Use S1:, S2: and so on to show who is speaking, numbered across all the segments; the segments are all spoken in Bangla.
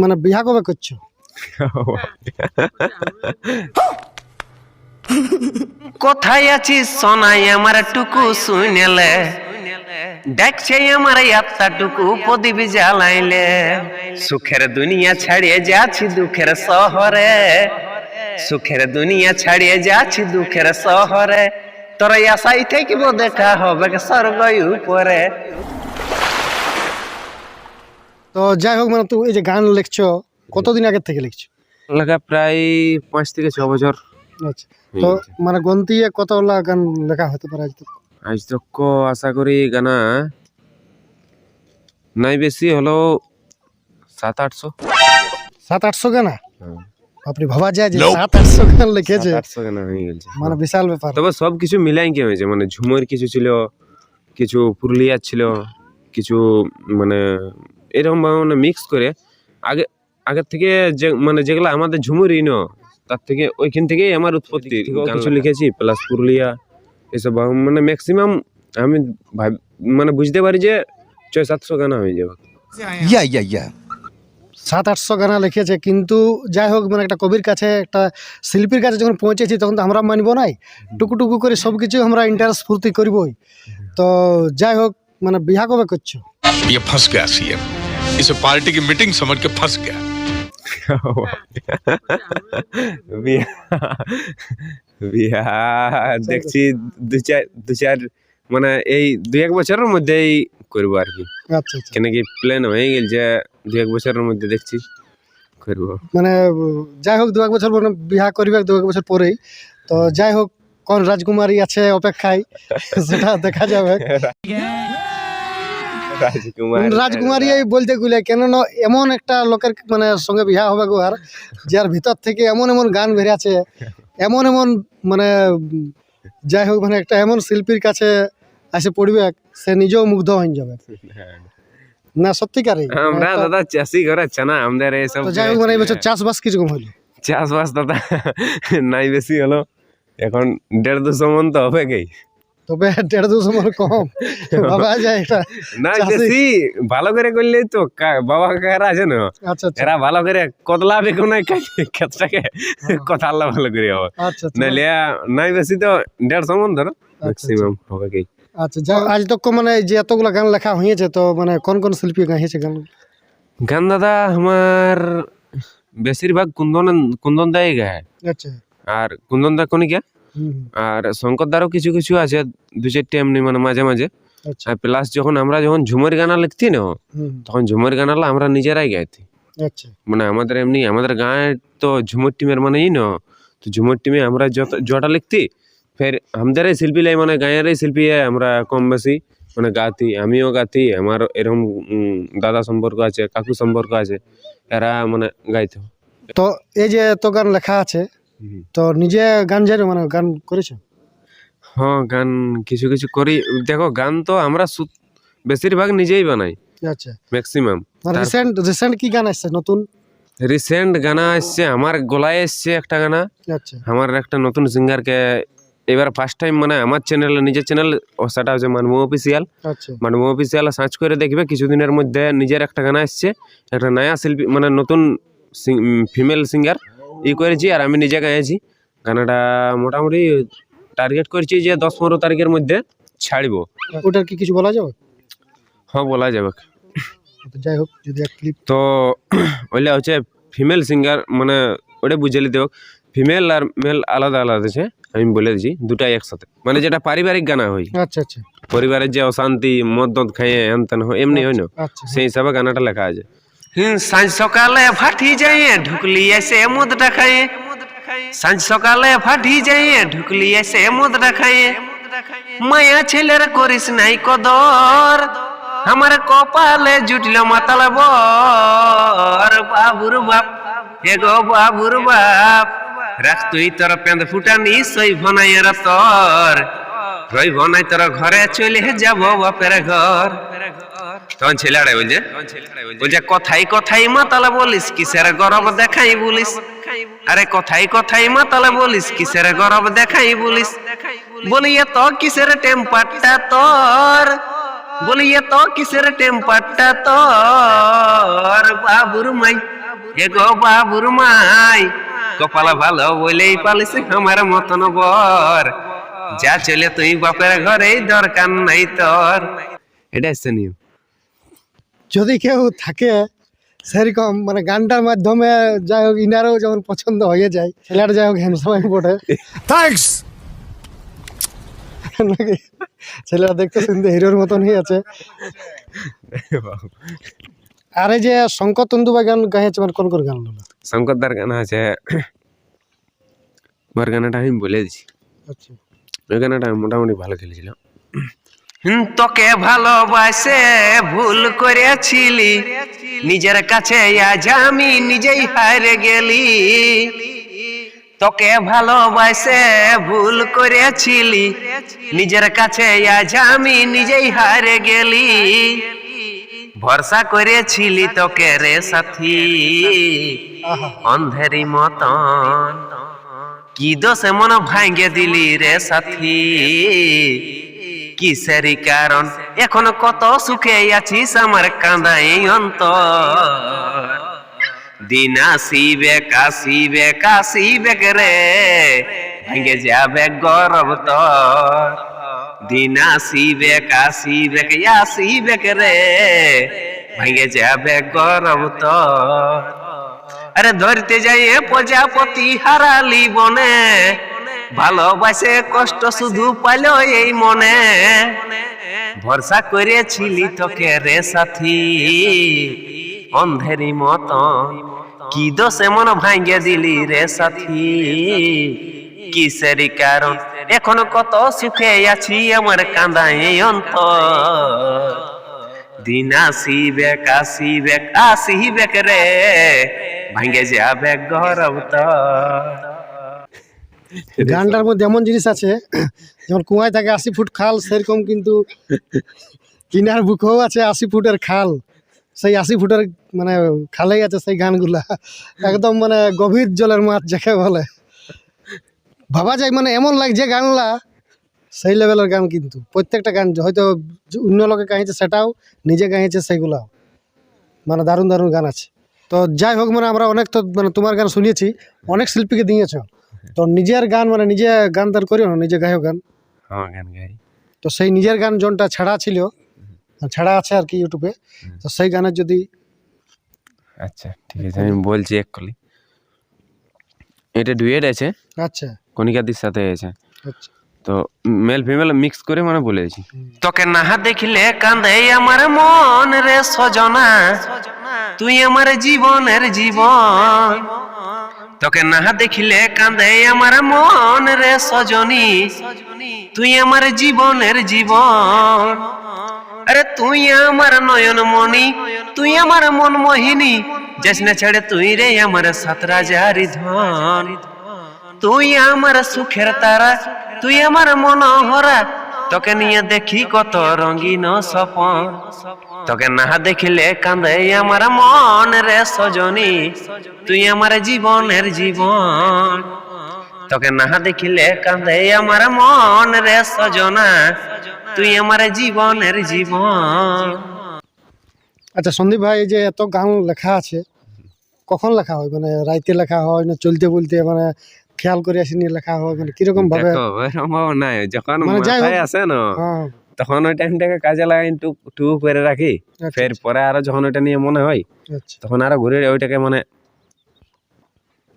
S1: মানে বিয়া কবে করছো?
S2: কোথায় আছিস সোনাই আমার টুকু শুনেলে, দেখছে আমার আত্মাটুকু প্রদীপ জ্বালাইলে। সুখের দুনিয়া ছাড়িয়ে যাচ্ছি দুঃখের শহরে, সুখের দুনিয়া ছাড়িয়ে যাচ্ছি দুঃখের শহরে। তোর আশাই থাকিব দেখা হবে স্বর্গ উপরে।
S1: তো যাই হোক, মানে তুমি এই যে গান লিখছো কতদিন আগে থেকে লিখছো?
S3: লাগা প্রায় 5 থেকে 6 বছর।
S1: আচ্ছা, তো মানে গন্তিয়ে কতগুলা গান লেখা হতে পারে আজ তক?
S3: আজ তক আশা করি গানা নাই বেশি হলো 700-800।
S1: 700-800 গানা? আপনি ভাবা যায় যে 700-800 গান লিখেছে?
S3: 800 গানা হয়ে গেছে,
S1: মানে বিশাল ব্যাপার।
S3: তবে সব কিছু মিলাই কি হয়েছে, মানে ঝুমুর কিছু ছিল, কিছু পুরুলিয়া ছিল, কিছু মানে এরকম মানে মিক্স করে আগের থেকে যে মানে যেগুলো আমাদের ঝুমুরই ন, তার থেকে ওইখান থেকেই আমার উৎপত্তি। কিছু লিখেছি প্লাস পুরুলিয়া এসব মানে ম্যাক্সিমাম আমি মানে বুঝতে পারি যে 600-700 গানা হয়ে যাবে।
S1: 700-800 গানা লিখেছে, কিন্তু যাই হোক, মানে একটা কবির কাছে, একটা শিল্পীর কাছে যখন পৌঁছেছি তখন তো আমরা মানব নাই, টুকু করে সব কিছু আমরা ইন্টারেস্ট ফুর্তি করবই। তো যাই হোক, মানে বিয়া কবে করছো?
S4: ये फंस गया सीएम, इसे पार्टी की मीटिंग समझ के फंस गया।
S3: বিয়া দেখছি দু চার মানে এই 2-1 বছরের মধ্যেই করবো আর কি।
S1: আচ্ছা আচ্ছা,
S3: কেন কি প্ল্যান হয়ে গেল যে 2-1 বছরের মধ্যে দেখছি করবো।
S1: মানে যাই হোক 2-1 বছর মানে বিয়া করবে 2-1 বছর পরেই। তো যাই হোক, কোন রাজকুমারী আছে অপেক্ষায় সেটা দেখা যাবে। রাজকুমারী বলতে গেলে কেননা এমন একটা লোকের মানে সঙ্গে বিয়া হবে গো, আর যার ভিতর থেকে এমন এমন গান বেরিয়েছে, এমন মানে যাই হোক, মানে একটা এমন শিল্পীর কাছে এসে পড়বে, সে নিজেও মুগ্ধ হয়ে যাবে না, সত্যিকারে।
S3: আমরা দাদা চাষি ঘরে না আমাদের এইসব।
S1: তো যাই হোক, মানে এই বছর চাষবাস কিরকম হলো?
S3: চাষবাস দাদা নাই বেশি হলো, এখন 150-200 মন তো হবে কি,
S1: তবে 150-200 মন কম ভাবা যায় এটা
S3: না বেশি ভালো করে করলেই তো বাবা কাকারা আছে না।
S1: আচ্ছা আচ্ছা,
S3: এরা ভালো করে কতলা বেগুন ক্ষেতটাকে কথা আল্লাহ ভালো করে হবে,
S1: আচ্ছা
S3: নাইলে নাই বেশি তো 150 মন ধরো ম্যাক্সিমাম হবে কি।
S1: আচ্ছা, যাই আজ তক মানে যে এতগুলা গান লেখা হয়েছে, তো মানে কোন কোন শিল্পী গাইছে
S3: গান দাদা আমার বেশিরভাগ কুন্দন দাই গায়।
S1: আচ্ছা,
S3: আর কুন্দন দা কনিকা, আর শঙ্কর দারও কিছু কিছু আছে 2-4টি এমনি মানে মাঝে মাঝে।
S1: আচ্ছা,
S3: আর প্লাস যখন ঝুমের গানা লিখতি না, তখন ঝুমের গানালা আমরা নিজেরাই গাইতি।
S1: আচ্ছা,
S3: মানে আমাদের এমনি আমাদের গায়ে তো ঝুমুর টিমের মানে ই না, তো ঝুমুর টিমে আমরা যটা লিখতি, ফের আমাদের শিল্পী লাই মানে গায়ের শিল্পী আমরা কম বেশি মানে গাতি, আমিও গাতি, আমার এরকম দাদা সম্পর্ক আছে, কাকু সম্পর্ক আছে, এরা মানে গাইতো।
S1: তো এই যে এত গান লেখা আছে, তো নিজে গান জানো, মানে গান করেছো?
S3: হ্যাঁ, গান কিছু কিছু করি। দেখো গান তো আমরা বেশিরভাগ নিজেই বানাই,
S1: আচ্ছা,
S3: ম্যাক্সিমাম।
S1: রিসেন্ট কি গান আসছে নতুন?
S3: রিসেন্ট গানা এসছে আমার গলায়, এসছে একটা গানা।
S1: আচ্ছা,
S3: আমার একটা নতুন সিঙ্গারকে এবার ফার্স্ট টাইম মানে আমার চ্যানেলে, নিজের চ্যানেল, সেটা হচ্ছে মানবু অফিসিয়াল।
S1: আচ্ছা,
S3: মানবু অফিসিয়াল সার্চ করে দেখবে, কিছুদিনের মধ্যে নিজের একটা গানা এসছে, একটা নয়া শিল্পী মানে নতুন ফিমেল সিঙ্গার ই করেছি, আর আমি নিজে গাইছি। গানাটা মোটামুটি টার্গেট করছি যে 10-15 তারিখের মধ্যে ছাড়বো।
S1: ওটার কি কিছু বলা যাবে?
S3: হ্যাঁ, বলা যাবে।
S1: তো যাই হোক, যদি এক ক্লিপ।
S3: তো ওইটা হচ্ছে ফিমেল সিঙ্গার, মানে ওটা বুঝে নিতে হোক, ফিমেল আর মেল আলাদা আলাদা আছে, আমি বলে দিচ্ছি দুটাই একসাথে, মানে যেটা পারিবারিক গানা হয়,
S1: আচ্ছা আচ্ছা,
S3: পরিবারের যে অশান্তি, মদ খাইয়ে এমন হয় এমনি হয় না,
S1: আচ্ছা,
S3: সেই হিসাবে গানাটা লেখা আছে।
S2: সাঁঝ সকালে ফাটি যায় ঢুকলি এসে মদটা খায়ে, সাঁঝ সকালে ফাটি যায় ঢুকলি এসে মদটা খায়ে। মায়া ছেলের করিস নাই কদর, আমার কপালে জুটল মাতাল বর। বাবুর বাপ হে গো বাবুর বাপ, রাখ তুই তোর পেঁদ ফুটানি সই ভনাইয়ের তর, রই ভনাই তোর ঘরে চলে যাব বাপের ঘর। তখন ছেলেটাই বলছে কথাই কথাই মাতালে বলিস কিসের গরব দেখাই বলিস, আরে কথাই কথাই মাতালে বলিস কিসের গরব দেখাই বলিস। বলিয়ে তো কিসের টেম্পারটা তোর, বলিয়ে তো কিসের টেম্পারটা তোর। বাবুর মাই এ গো বাবুর মাই কপাল ভালো বলেই পালিস আমার মতন বর, যা চলে তুই বাপের ঘরে দরকার নাই তোর। এটা হচ্ছে নিয়ম।
S1: যদি কেউ থাকে সেরকম মানে গানটার মাধ্যমে যাই হোক ইনারও যেমন পছন্দ হয়ে যায়, ছেলেটা যাই হোক হ্যান্ডসাম বটে,
S4: थैंक्स।
S1: নাকি ছেলেটা দেখতে শুনতে হিরোর মতনই আছে। আর এই যে শঙ্কর তন্দুবা গান গাইছে মানে কোন কোন গান গুলো?
S3: শঙ্করদার গান আছে, ওর গানাটা আমি বলে দিছি,
S1: আচ্ছা
S3: ওই গানাটা মোটামুটি ভালো খেলেছিল।
S2: তোকে ভালোবাসে ভুল করেছিলি, নিজের কাছে আজ আমি নিজেই হারে গেলি। তোকে ভালোবাসে ভুল করেছিলি, নিজের কাছে আজ আমি নিজেই হারে গেলি। ভরসা করেছিলি তোকে রে সাথী অন্ধেরি মতন, কি দোষে মন ভাঙ্গে দিলি রে সাথী, কিসেরই কারণ এখন কত সুখে আছিস আমার কাঁদাই অন্তর। দিন আসিবে কাশিবে কাশিবে রে ভেঙে যাবে গরব তোর। দিন আসিবে কাশিবে আসিবে রে ভেঙে যাবে গরব তোর। আরে ধরতে যাইয়ে প্রজাপতি হারালি বনে, ভালোবাসে কষ্ট শুধু পাইলো এই মনে। ভরসা করেছিলি তোকে রে সাথী অন্ধেরি মতন, কি দোষে মন ভাঙ্গে দিলি রে সাথী, কিসেরই কারণ এখন কত সুখে আছি আমার কাঁদাই অন্তর। দিন আসিবে কাশিবে আসিবে রে ভাঙ্গে যাবে গরব তোর।
S1: গানটার মধ্যে এমন জিনিস আছে যেমন কুয়ায় থাকে 80 ফুট খাল, সেরকম কিন্তু কিনার বুকেও আছে 80 ফুটের খাল। সেই 80 ফুটের মানে খালেই আছে সেই গানগুলা, একদম মানে গভীর জলের মাছ যাকে বলে। ভাবা যায় মানে এমন লাগছে গানগুলা সেই লেভেলের গান, কিন্তু প্রত্যেকটা গান হয়তো অন্য লোকে গাইছে সেটাও, নিজে গাইছে সেইগুলাও, মানে দারুণ দারুণ গান আছে। তো যাই হোক মানে আমরা অনেক তো মানে তোমার গান শুনিয়েছি, অনেক শিল্পীকে দিয়েছ, তো নিজের গান মানে নিজে গান তার করিও না, নিজে গায়ও গান।
S3: হ্যাঁ গান গাই।
S1: তো সেই নিজের গান যোনটা ছাড়া ছিল, ছাড়া আছে আর কি ইউটিউবে, তো সেই গানের যদি
S3: আচ্ছা ঠিক আছে আমি বলছি এক কলি। এটা ডুয়েট আছে,
S1: আচ্ছা
S3: কণিকাদির সাথে আছে,
S1: আচ্ছা
S3: তো মেল ফিমেল মিক্স করে মানে বলেছি।
S2: তোকে না দেখিলে কান্দে আমার মন রে সজনা, তুই আমার জীবনের জীবন। তোকে না দেখিলে কান্দে আমার মন রে সজনী, তুই আমার জীবনের জীবন। আরে তুই আমার নয়ন মণি, তুই আমার মন মোহিনী, যাস না ছেড়ে তুই রে আমার সাত রাজারি ধন। তুই আমার সুখের তারা, তুই আমার মনোহরা, তোকে নিয়ে দেখি কত রঙিন স্বপন। তোকে না দেখিলে কান্দে আমার মন রে সজনী, তুই আমার জীবনের জীবন। তোকে না দেখিলে কান্দে আমার মন রে সজনা, তুই আমার জীবনের জীবন।
S1: আচ্ছা সন্দীপ ভাই, এই যে এত গান লেখা আছে, কখন লেখা হয়? মানে রাইতে লেখা হয় না চলতে বলতে মানে খেয়াল করে আসি নিয়ে লেখা হয়, মানে কিরকম ভাবে?
S3: দেখো এরকম ভাবে নাই, যখন
S1: মানে যাই হোক,
S3: মাথায় আসে না
S1: হ্যাঁ
S3: তখন ওই টাইমটাকে কাজে লাগাই টুক করে রাখি।
S1: আচ্ছা,
S3: ফের পরে আরো যখন ওইটা নিয়ে মনে হয়
S1: আচ্ছা।
S3: তখন আরো ঘুরে ওইটাকে মানে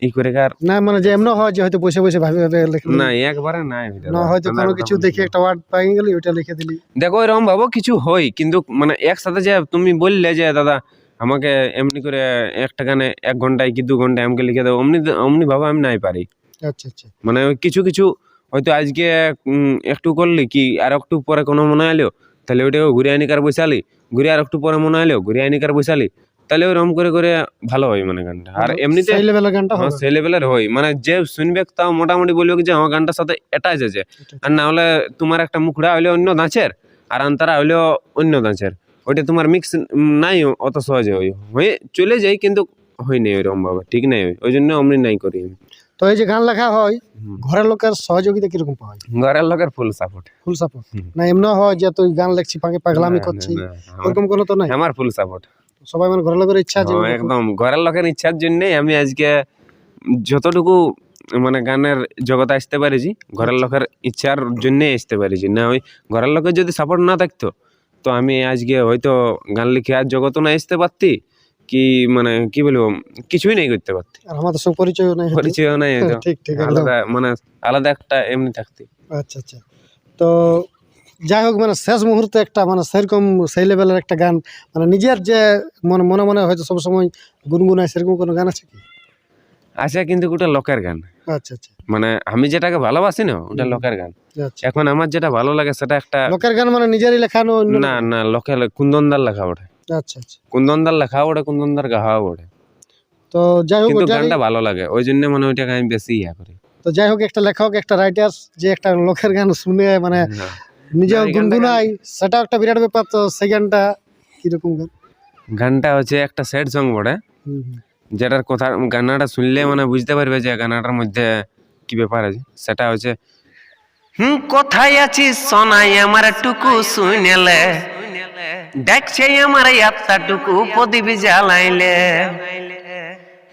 S3: ই করে কার
S1: না মানে যে এমন হয় যে হয়তো বসে বসে ভাবি ভাবে লিখে
S3: না একবারে নাই ওইটা।
S1: না, হয়তো কোনো কিছু দেখে একটা ওয়ার্ড পাই গেলি ওইটা লিখে দিলি।
S3: দেখো এরকম ভাবো কিছু হয়, কিন্তু মানে একসাথে যে তুমি বললে যে দাদা আমাকে এমনি করে একটা গানে 1 ঘন্টায় কি 2 ঘন্টায় আমাকে লিখে দাও, অমনি অমনি ভাবো আমি নাই পারি।
S1: আচ্ছা আচ্ছা
S3: মানে ওই কিছু কিছু হয়তো আজকে একটু করলি কি আর একটু পরে কোনো মনে এলো, তাহলে ওইটাকে ঘুরে আনিকার বসালি, ঘুরে আর একটু পরে মনে এলো ঘুরে আনিকার বসালি, তাহলে ওরকম করে করে ভালো হয় মানে গানটা। আর এমনিতে
S1: সেই লেভেলের গানটা
S3: হ্যাঁ
S1: হবে।
S3: সেই লেভেলের হয়, মানে যে শুনবে তাও মোটামুটি বলবে কি যে আমার গানটার সাথে অ্যাটাচ আছে। আর না হলে তোমার একটা মুখড়া হইলে অন্য ধাঁচের আর আন্তরা হইলেও অন্য ধাঁচের, ওইটা তোমার মিক্স নাই অত সহজে হয়ে চলে যায়, কিন্তু হয় নাই ওইরকম ভাবে, ঠিক নাই ওই জন্য অমনি নাই করি আমি।
S1: তো এই যে গান লেখা হয়, ঘরের লোকের সহযোগিতা কিরকম পাওয়া যায়?
S3: ঘরের লোকের ফুল সাপোর্ট।
S1: Full support? না এমন হয় যে তুই গান লিখছি পাগলামি করছি, ওরকম কোনো তো নাই?
S3: আমার ফুল সাপোর্ট।
S1: সবাই মানে ঘরের লোকের ইচ্ছা যে
S3: হ্যাঁ, একদম ঘরের লোকের ইচ্ছার জন্যই আমি আজকে যতটুকু মানে গানের জগতে আসতে পারিছি ঘরের লোকের ইচ্ছার জন্যই আসতে পারিছি, না ওই ঘরের লোকের যদি সাপোর্ট না থাকতো তো আমি আজকে হয়তো গান লিখে আর জগতে না আসতে পারতি, কি মানে কি বলবো কিছুই নাই করতে পারতি,
S1: আর আমাদের সঙ্গে পরিচয় নাই হতো।
S3: পরিচয় নাই হয়তো।
S1: ঠিক ঠিক একদম।
S3: আলাদা মানে আলাদা একটা এমনি থাকতি।
S1: আচ্ছা আচ্ছা। তো যাই হোক মানে শেষ মুহূর্তে একটা মানে সেরকম সেই লেভেলের একটা গান মানে নিজের যে মনে মনে মনে হয়তো সবসময় গুনগুনায় সেরকম কোনো গান আছে কি?
S3: আচ্ছা, কিন্তু ওটা লোকের গান,
S1: আচ্ছা আচ্ছা
S3: মানে আমি যেটাকে ভালোবাসি না ওটা লোকের গান।
S1: আচ্ছা।
S3: এখন আমার যেটা ভালো লাগে সেটা একটা
S1: লোকের গান মানে নিজেরই লেখানো অন্য
S3: না না লোকের কুন্দনদার লেখা ওঠে,
S1: আচ্ছা আচ্ছা।
S3: কুন্দনদার লেখা ওঠে, কুন্দনদার গাওয়া ওঠে,
S1: তো যাই হোক
S3: কিন্তু
S1: ওটারই-
S3: গানটা ভালো লাগে ওই জন্য মানে ওইটাকে আমি বেশি ইয়া করি।
S1: তো যাই হোক একটা লেখক একটা রাইটার যে একটা লোকের গান শুনে মানে
S3: হ্যাঁ।
S1: নিজেও
S3: না, এই গানটা
S1: গুনগুনাই সেটা একটা বিরাট ব্যাপার। তো সেই গানটা কিরকম গান?
S3: গানটা হচ্ছে একটা স্যাড সং বটে,
S1: হুম, হুম।
S3: যেটার কথা গানাটা শুনলে মানে বুঝতে পারবে যে গানাটার মধ্যে কি ব্যাপার আছে। সেটা হচ্ছে
S2: কোথায় আছিস সোনাই আমার টুকু শুনেলে, দেখছে আমার আত্মাটুকু প্রদীপ জ্বালাইলে।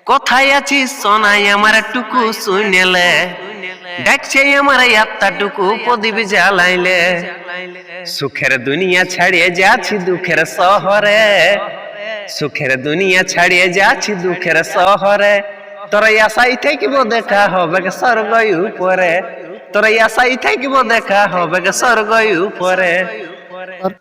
S2: কোথায় আছিস সোনাই আমার টুকু শুনেলে, দেখছে আমার আত্মাটুকু প্রদীপ জ্বালাইলে। সুখের দুনিয়া ছাড়িয়ে যাচ্ছি দুঃখের শহরে, সুখের দুনিয়া ছাড়িয়ে যাচ্ছি দুঃখের শহরে। তোর আশাই থাকিব দেখা হবে গে স্বর্গ উপরে, তোর আশাই থাকিব দেখা হবে গে স্বর্গ উপরে।
S1: আর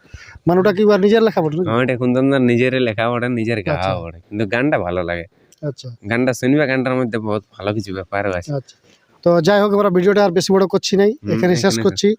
S1: মানে ওটা কি আর নিজের লেখা বটে নাকি?
S3: ওইটা কুন্দনদার নিজের লেখা ওঠে, নিজের গাওয়া ওঠে, কিন্তু গানটা ভালো লাগে।
S1: আচ্ছা
S3: গানটা শুনবে, গানটার মধ্যে বহুত ভালো কিছু ব্যাপারও আছে।
S1: আচ্ছা। তো যাই হোক আমরা ভিডিওটা আর বেশি বড় করছি নাই, এখানে শেষ করছি।